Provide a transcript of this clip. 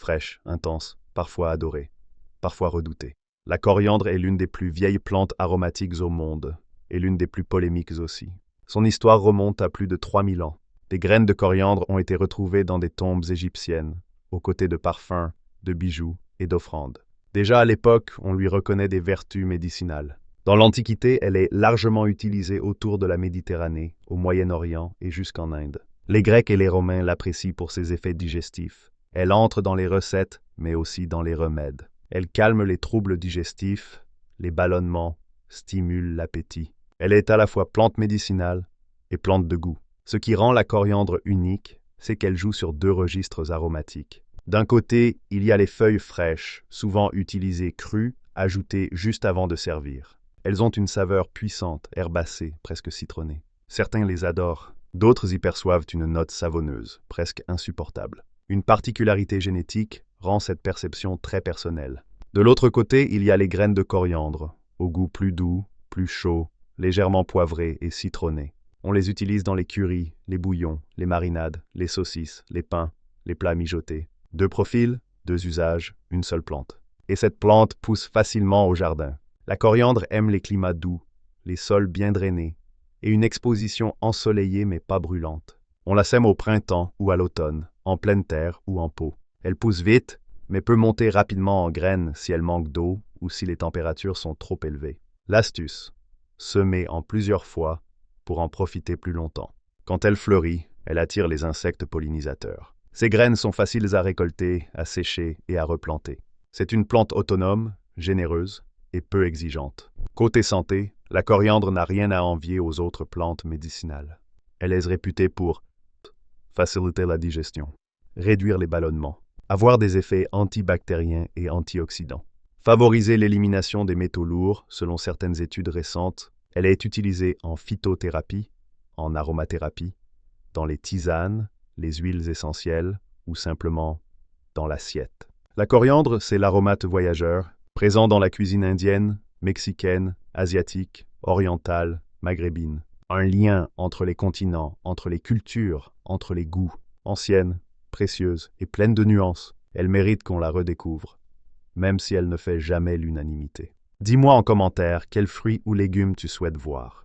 fraîche, intense, parfois adorée, parfois redoutée. La coriandre est l'une des plus vieilles plantes aromatiques au monde, et l'une des plus polémiques aussi. Son histoire remonte à plus de 3000 ans. Des graines de coriandre ont été retrouvées dans des tombes égyptiennes, aux côtés de parfums, de bijoux et d'offrandes. Déjà à l'époque, on lui reconnaît des vertus médicinales. Dans l'Antiquité, elle est largement utilisée autour de la Méditerranée, au Moyen-Orient et jusqu'en Inde. Les Grecs et les Romains l'apprécient pour ses effets digestifs. Elle entre dans les recettes, mais aussi dans les remèdes. Elle calme les troubles digestifs, les ballonnements, stimule l'appétit. Elle est à la fois plante médicinale et plante de goût. Ce qui rend la coriandre unique, c'est qu'elle joue sur deux registres aromatiques. D'un côté, il y a les feuilles fraîches, souvent utilisées crues, ajoutées juste avant de servir. Elles ont une saveur puissante, herbacée, presque citronnée. Certains les adorent, d'autres y perçoivent une note savonneuse, presque insupportable. Une particularité génétique rend cette perception très personnelle. De l'autre côté, il y a les graines de coriandre, au goût plus doux, plus chaud, légèrement poivré et citronné. On les utilise dans les currys, les bouillons, les marinades, les saucisses, les pains, les plats mijotés. Deux profils, deux usages, une seule plante. Et cette plante pousse facilement au jardin. La coriandre aime les climats doux, les sols bien drainés, et une exposition ensoleillée mais pas brûlante. On la sème au printemps ou à l'automne, en pleine terre ou en pot. Elle pousse vite, mais peut monter rapidement en graines si elle manque d'eau ou si les températures sont trop élevées. L'astuce, semer en plusieurs fois pour en profiter plus longtemps. Quand elle fleurit, elle attire les insectes pollinisateurs. Ces graines sont faciles à récolter, à sécher et à replanter. C'est une plante autonome, généreuse et peu exigeante. Côté santé, la coriandre n'a rien à envier aux autres plantes médicinales. Elle est réputée pour faciliter la digestion, réduire les ballonnements, avoir des effets antibactériens et antioxydants, favoriser l'élimination des métaux lourds selon certaines études récentes. Elle est utilisée en phytothérapie, en aromathérapie, dans les tisanes, les huiles essentielles ou simplement dans l'assiette. La coriandre, c'est l'aromate voyageur, présent dans la cuisine indienne, mexicaine, asiatique, orientale, maghrébine. Un lien entre les continents, entre les cultures, entre les goûts. Ancienne, précieuse et pleine de nuances, elle mérite qu'on la redécouvre, même si elle ne fait jamais l'unanimité. Dis-moi en commentaire quels fruits ou légumes tu souhaites voir.